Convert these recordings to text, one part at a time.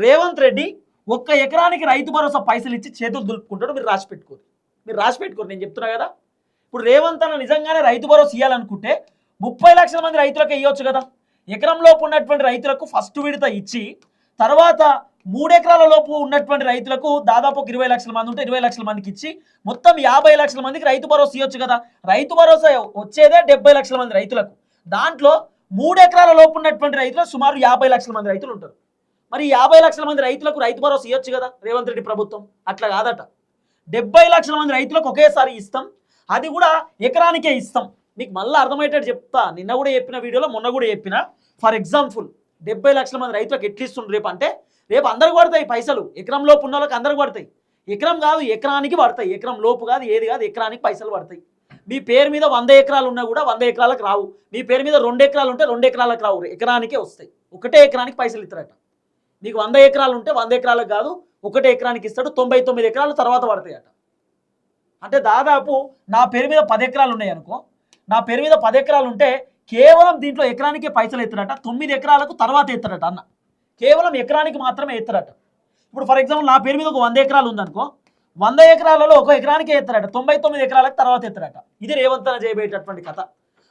రేవంత్ రెడ్డి ఒక్క ఎకరానికి రైతు భరోసా పైసలు ఇచ్చి చేతులు దులుపుకుంటాడు. మీరు రాసి పెట్టుకోరు నేను చెప్తున్నా కదా. ఇప్పుడు రేవంత్ అన్న నిజంగానే రైతు భరోసా ఇవ్వాలనుకుంటే 30 లక్షల మంది రైతులకు ఇవ్వచ్చు కదా. ఎకరంలోపు ఉన్నటువంటి రైతులకు ఫస్ట్ విడత ఇచ్చి తర్వాత 3 ఎకరాల లోపు ఉన్నటువంటి రైతులకు దాదాపు 20 లక్షల మంది ఉంటే 20 లక్షల మందికి ఇచ్చి మొత్తం 50 లక్షల మందికి రైతు భరోసా ఇవ్వచ్చు కదా. రైతు భరోసా వచ్చేదే 70 లక్షల మంది రైతులకు. దాంట్లో 3 ఎకరాల లోపు ఉన్నటువంటి రైతులు సుమారు 50 లక్షల మంది రైతులు ఉంటారు. మరి 50 లక్షల మంది రైతులకు రైతు భరోసా ఇవ్వచ్చు కదా రేవంత్ రెడ్డి ప్రభుత్వం. అట్లా కాదట, 70 లక్షల మంది రైతులకు ఒకేసారి ఇస్తాం, అది కూడా ఎకరానికే ఇస్తాం. మీకు మళ్ళీ అర్థమయ్యేటట్టు చెప్తా. నిన్న కూడా చెప్పిన వీడియోలో, మొన్న కూడా చెప్పిన. ఫర్ ఎగ్జాంపుల్ 70 లక్షల మంది రైతులకు ఎట్లా ఇస్తుండ్రు రేపు అంటే, రేపు అందరికి పడతాయి పైసలు. ఎకరం లోపు ఉన్న వాళ్ళకి అందరికి పడతాయి. ఎకరం కాదు ఎకరానికి పడతాయి. ఎకరం లోపు కాదు ఏది కాదు, ఎకరానికి పైసలు పడతాయి. మీ పేరు మీద 100 ఎకరాలు ఉన్నా కూడా 100 ఎకరాలకు రావు. మీ పేరు మీద 2 ఎకరాలు ఉంటే 2 ఎకరాలకు రావు, ఎకరానికే వస్తాయి. ఒకటే ఎకరానికి పైసలు ఇస్తారట. మీకు 100 ఎకరాలు ఉంటే 100 ఎకరాలకు కాదు, ఒకటే ఎకరానికి ఇస్తాడు. 99 ఎకరాలు తర్వాత పడతాయట. అంటే దాదాపు నా పేరు మీద 10 ఎకరాలు ఉన్నాయి అనుకో, నా పేరు మీద 10 ఎకరాలు ఉంటే కేవలం దీంట్లో ఎకరానికే పైసలు ఎత్తారట. 9 ఎకరాలకు తర్వాత ఎత్తారట అన్న. కేవలం ఎకరానికి మాత్రమే ఎత్తారట. ఇప్పుడు ఫర్ ఎగ్జాంపుల్ నా పేరు మీద ఒక 100 ఎకరాలు ఉందనుకో, 100 ఎకరాలలో ఒక ఎకరానికే ఎత్తారట, 99 ఎకరాలకు తర్వాత ఎత్తారట. ఇది రేవంత్ అన్న చేయబోయేటటువంటి కథ.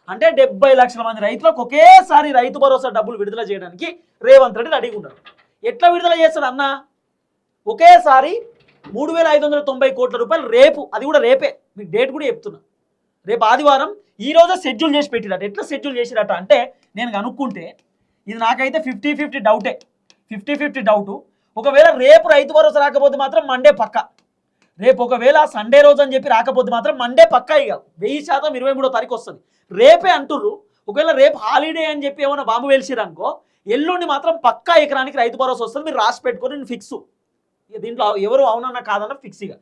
అంటే 70 లక్షల మంది రైతులకు ఒకేసారి రైతు భరోసా డబ్బులు విడుదల చేయడానికి రేవంత్ రెడ్డి రెడీగా ఉన్నాడు. ఎట్లా విడుదల చేస్తాడు అన్న? ఒకేసారి 3,590 కోట్ల రూపాయలు రేపు, అది కూడా రేపే, మీకు డేట్ కూడా చెప్తున్నా, రేపు ఆదివారం ఈ రోజు షెడ్యూల్ చేసి పెట్టిరట. ఎట్లా షెడ్యూల్ చేసిరట అంటే, నేను కనుక్కుంటే ఇది నాకైతే 50-50 డౌటే. 50-50 డౌటు. ఒకవేళ రేపు రైతు భరోసా రాకపోతే మాత్రం మండే పక్క. రేపు ఒకవేళ సండే రోజు అని చెప్పి రాకపోతే మాత్రం మండే పక్క. ఇక 1000% 23వ తారీఖు వస్తుంది. రేపే అంటుర్రు. ఒకవేళ రేపు హాలిడే అని చెప్పి ఏమైనా బాంబు వేల్చిరనుకో, ఎల్లుండి మాత్రం పక్కా ఎకరానికి రైతు భరోసా వస్తుంది. మీరు రాసి పెట్టుకొని నేను ఫిక్స్. ఇక దీంట్లో ఎవరు అవునన్నా కాదన్నా ఫిక్స్. ఇక